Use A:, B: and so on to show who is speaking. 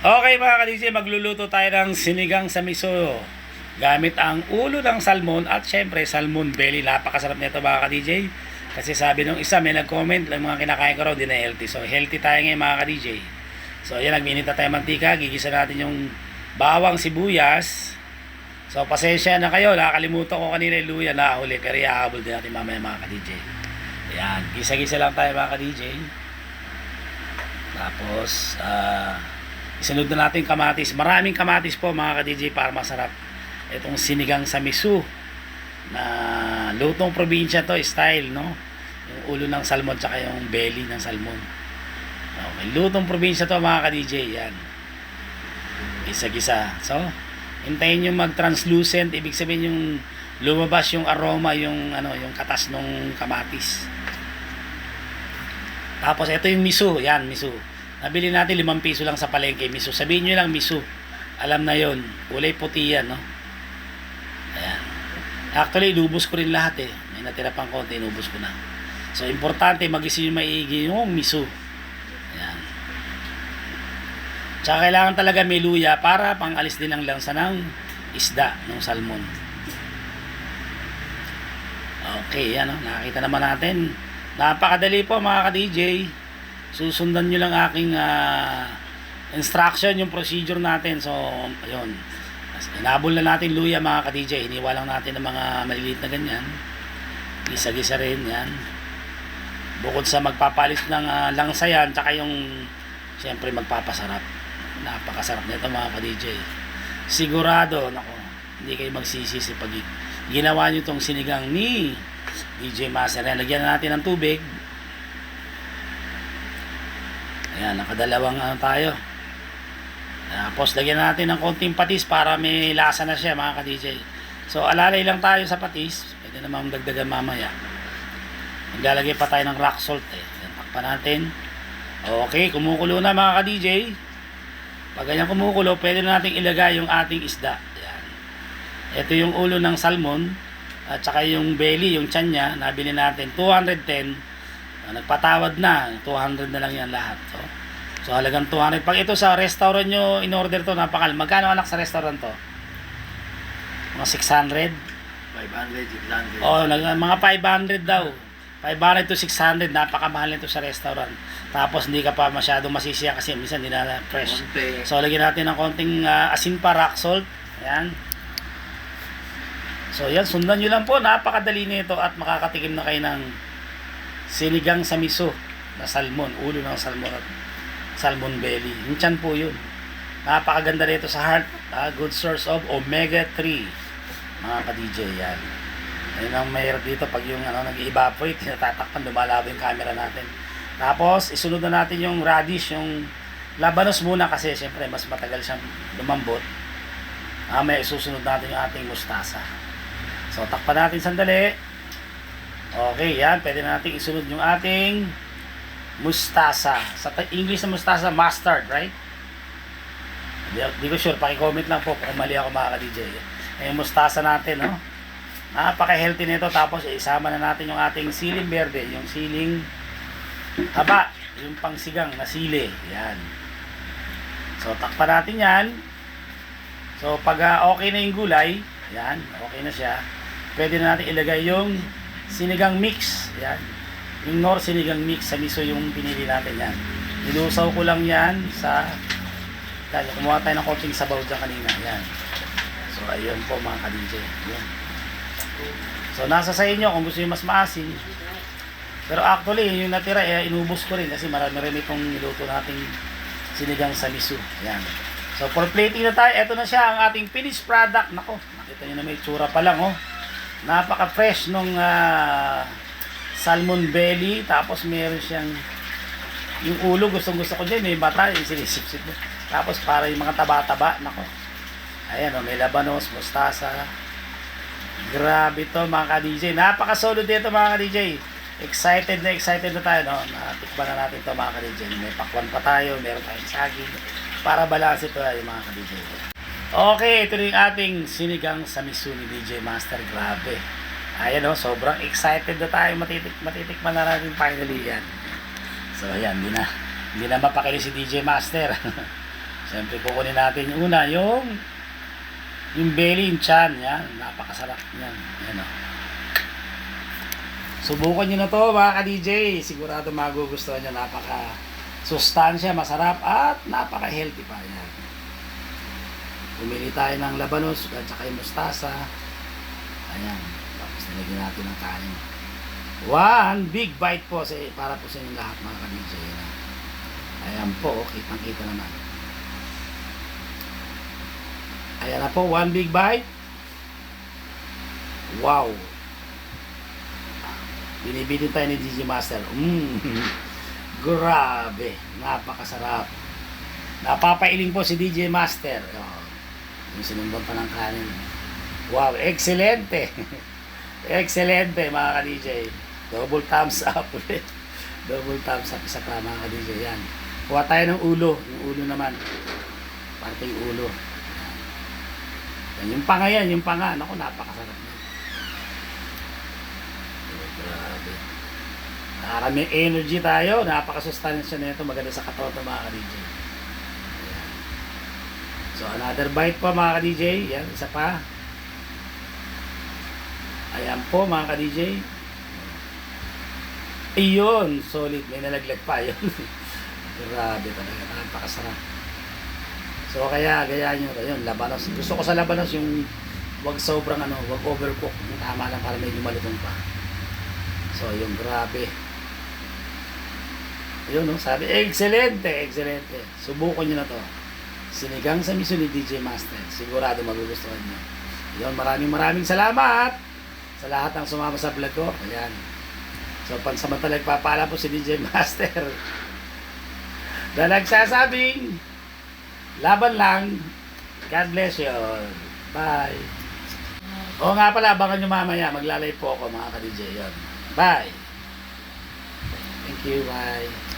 A: Okay mga ka-DJ, magluluto tayo ng sinigang sa miso. Gamit ang ulo ng salmon at syempre salmon belly. Napakasarap nito mga ka-DJ. Kasi sabi nung isa, may nag-comment lang mga kinakain ko raw, di na healthy. So healthy tayo ngayon mga ka-DJ. So yan, nagminita tayo mantika. Gigisa natin yung bawang sibuyas. So pasensya na kayo, nakakalimutan ko kanina yung luya, nakahuli. Pero iahabol din natin mamaya mga ka-DJ. Yan, gisa-gisa lang tayo mga ka-DJ. Tapos, isunod na natin kamatis. Maraming kamatis po mga ka-DJ para masarap. Itong sinigang sa miso na lutong probinsya to style, no? Yung ulo ng salmon tsaka yung belly ng salmon. Okay, lutong probinsya to mga ka-DJ. Yan. Gisa-gisa. So, hintayin yung mag-translucent. Ibig sabihin yung lumabas yung aroma, yung yung katas ng kamatis. Tapos ito yung miso. Yan, miso. Nabili natin 5 piso lang sa palengke, miso. Sabihin nyo lang miso. Alam na yon, kulay puti yan, no? Ayan. Actually, inubos ko rin lahat eh. May natira pang konti, inubos ko na. So, importante, mag-isip yung maigi yung miso. Ayan. Tsaka kailangan talaga may luya para pang-alis din ang lansa ng isda, ng salmon. Okay, yan, no? Nakakita naman natin. Napakadali po mga ka-DJ. Susundan nyo lang aking instruction, yung procedure natin. So, ayun. Inabol na natin luya mga ka-DJ. Hiniwa lang natin ng mga maliliit na ganyan. Gisa-gisa rin yan. Bukod sa magpapalis ng langsa yan, tsaka yung siyempre magpapasarap. Napakasarap nito mga ka-DJ. Sigurado, nako, hindi kayo magsisisi pag ginawa nyo itong sinigang ni DJ Master. Lagyan na natin ng tubig. Ayan, nakadalawang tayo. Tapos lagyan natin ng konting patis para may lasa na siya mga ka-DJ. So alalay lang tayo sa patis. Pwede namang dagdagan mamaya. Maglalagay pa tayo ng rock salt eh. Ayan, takpan natin. Okay, kumukulo na mga ka-DJ. Pag ganyan kumukulo, pwede na natin ilagay yung ating isda. Ayan. Ito yung ulo ng salmon. At saka yung belly, yung tiyan niya. Nabili natin 210. Nagpatawad na, 200 na lang yan lahat. So halagang 200. Pag ito sa restaurant nyo in-order to, napakal. Magkano anak sa restaurant to? Mga 600?
B: 500, 600.
A: Oh, mga 500 daw. 500 to 600, napakamahal nito sa restaurant. Tapos hindi ka pa masyadong masisiya kasi minsan hindi na fresh. So lagyan natin ng konting asin pa, rock salt. Ayan. So yan, sundan nyo lang po. Napakadali nito at makakatikim na kayo ng sinigang sa miso na salmon, ulo ng salmon at salmon belly. Yung tiyan po yun. Napakaganda rito sa heart. Good source of omega-3 mga ka-DJ. Yan. Ayun ang mayroon dito pag yung nag-evaporate, tinatatakpan, lumalabo yung camera natin. Tapos isunod na natin yung radish, yung labanos muna kasi syempre mas matagal siyang lumambot. May isusunod natin yung ating mustasa. So takpan natin sandali. Okay, yan. Pwede na natin isunod yung ating mustasa. Sa English na mustasa, mustard, right? Di ko sure. Paki-comment lang po kung mali ako mga ka-DJ. Yung mustasa natin, no? Napaka-healthy nito. Tapos, isama na natin yung ating siling berde. Yung siling haba. Yung pangsigang na sili. Yan. So, takpan natin yan. So, pag okay na yung gulay, yan, okay na siya. Pwede na natin ilagay yung sinigang mix. Yan. Yung nor sinigang mix sa miso yung pinili natin yan. Nilusaw ko lang yan sa kumuha tayo ng konting sabaw dyan kanina. Yan. So ayun po mga ka-DJ. Yan. So nasa sa inyo kung gusto nyo mas maasin. Pero actually yung natira inubos ko rin kasi marami rin itong niluto nating sinigang sa miso. Yan. So for plating na tayo. Ito na siya ang ating finished product. Nako, nakita nyo na may tsura pa lang oh. Napaka-fresh nung salmon belly. Tapos meron siyang yung ulo, gustong-gusto ko dyan. May bata, yung sinisip-sip. Tapos para yung mga taba-taba. Nako. Ayan, may labanos, mustasa. Grabe to mga ka-DJ. Napaka-solid dito mga ka-DJ. Excited na tayo. No? Natikban na natin to mga ka-DJ. May pakwan pa tayo. Meron tayong saging. Para balance ito yung mga ka-DJ. Okay, ito rin ating sinigang sa miso ni DJ Master. Grabe. Ayan o, sobrang excited na tayo. Matitikman na natin finally yan. So ayan, hindi na mapakali si DJ Master. Siyempre, kukunin natin yung una, yung belly, yung chan, yan. Napakasarap yan. Yan o. Subukan nyo na to mga ka-DJ. Sigurado magugustuhan nyo. Napaka-sustansya, masarap, at napaka-healthy pa. Yan. Pumili tayo ng labanos at saka yung mustasa. Ayan. Tapos nilagyan natin ng kanin. One big bite po para po sa inyo lahat mga ka-DJ. Ayan po, kitang-kita naman. Ayan na po, one big bite. Wow! Binibitin tayo ni DJ Master. Grabe! Napakasarap. Napapailing po si DJ Master. Oh, yung sinundan pa ng kanin. Wow! Excelente! Excelente mga ka-DJ. Double thumbs up ulit. Double thumbs up isa pa mga ka-DJ. Yan. Kuha tayo ng ulo. Yung ulo naman. Parting ulo. Yan, yung panga yan, yung panga. Naku, napakasarap na. Oh, grabe. Nakaraming energy tayo. Napakasustansya na ito. Maganda sa katawan ng mga ka-DJ. Ayan. So, another bite po mga ka-DJ. Yan, isa pa. Ayan po mga ka-DJ. Iyon, solid. May nalaglag pa yun. Grabe talaga. Napakasarap. So kaya gayaan nyo yun, labanos. Gusto ko sa labanos yung wag sobrang wag overcook. Yung tama lang para medyo malutong pa. So yung grabe. Yun no, sabi, excelente, excelente. Subukan nyo na to. Sinigang sa miso ni DJ Master. Sigurado magugustuhan nyo. Yun, maraming salamat sa lahat ng sumama sa vlog ko. Ayan. So pansamantala nagpapala po si DJ Master. Na nagsasabing, laban lang. God bless you all. Bye. Oo nga pala, abangan nyo mamaya. Maglalay po ako mga ka-DJ. Yun. Bye. Thank you. Bye.